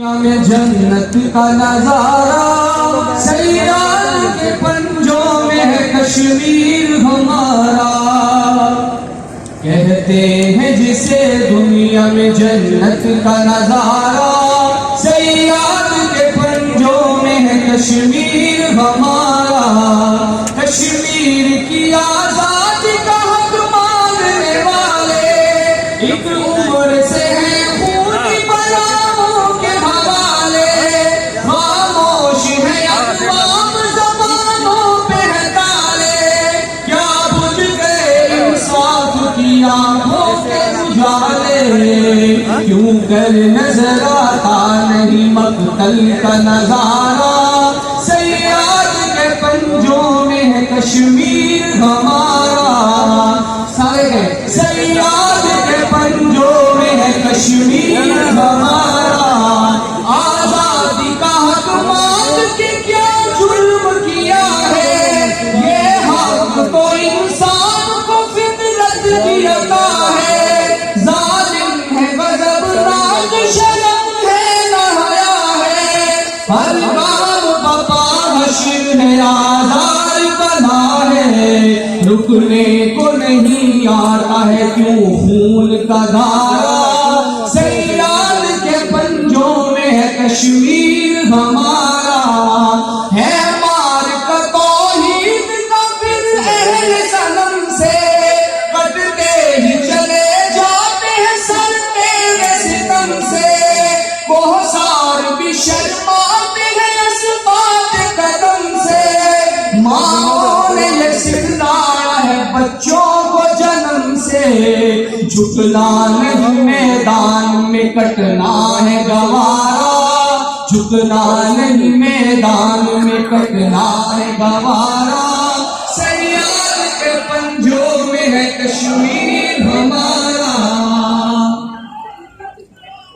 میں جنت کا نظارہ، سیال کے پنجوں میں ہے کشمیر ہمارا۔ کہتے ہیں جسے دنیا میں جنت کا نظارہ، سیال کے پنجوں میں ہے کشمیر ہمارا۔ کشمیر کی آزادی کا حق مانگنے والے ایک عمر سے ہیں خون کی بلاؤں کے حوالے۔ خاموش ہے اقوام زبانوں پہ ہے تالے، کیا بجھ گئے انصاف کی آنکھوں کے اجالے۔ کیوں کر نظر آتا نہیں مقتل کا نظارہ، سیاد کے پنجوں میں ہے کشمیر ہمارا۔ سارے گئے سیاد کے پنجوں میں ہے کشمیر ہمارا۔ آزادی کا حق مانگ کے کیا جرم کیا ہے، یہ حق تو انسان کو فطرت کی عطا ہے۔ ظالم ہے غضبناک، شرم ہے نہ حیا ہے، ہر گام بپا حشر ہے آزار بنا ہے۔ رکنے کو نہیں آتا ہے کیوں خون کا دھارا، سیال کے پنجوں میں ہے کشمیر ہمارا۔ ہے مار کا توحید کا پھر اہل سنم سے، کٹتے ہی چلے جاتے ہیں سر میرے ستم سے۔ کوہسار بھی شرماتے ہیں اسباب قدم سے، ماں نے یہ سکھلایا ہے بچوں کو جنم سے۔ جھکنا نہیں میدان میں کٹنا ہے گوارا، جھکنا نہیں میدان میں کٹنا ہے گوارا۔ سیال کے پنجوں میں ہے کشمیر ہمارا۔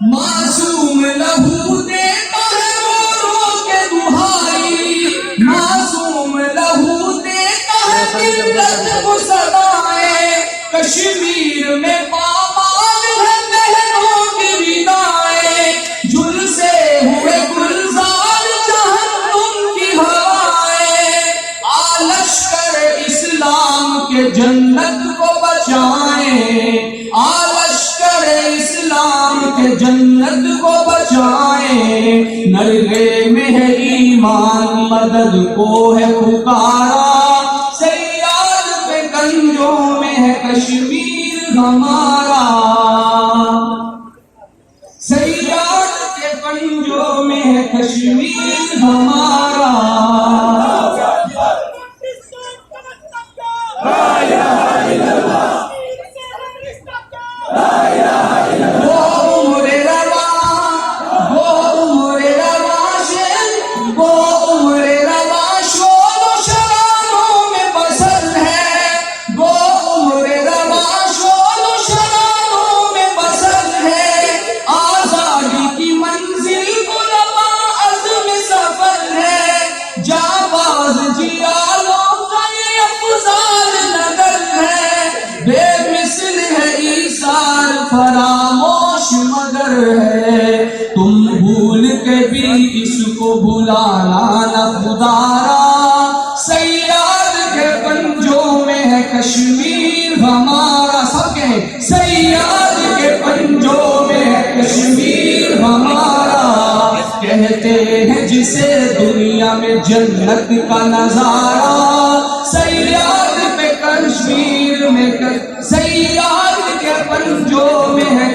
معصوم لہو دیتا ہے رو رو کے دہائی، معصوم لہو دیتا ہے ملت کو صدائیں۔ کشمیر میں پامال ہے بہنوں کی ردائیں، جھلسے ہوئے گلزار جہنم کی ہوائیں۔ لشکر اسلام کے جنت کو بچائیں، لشکر اسلام کے جنت کو بچائیں۔ نرغے میں ہے ایمان مدد کو ہے پکارا، سیال کے کنجوں میں ہے کشمیر ہمارا۔ سیال کے کنجوں میں ہے کشمیر ہمارا۔ فراموش مگر ہے تم بھول کے بھی اس کو بلانا نہ خدارا۔ سیاد کے پنجوں میں ہے کشمیر ہمارا۔ سب کے سیاد کے پنجوں میں ہے کشمیر ہمارا۔ کہتے ہیں جسے دنیا میں جنت کا نظارہ، سیاد پہ کشمیر میں سیاد کے پنجوں میں ہے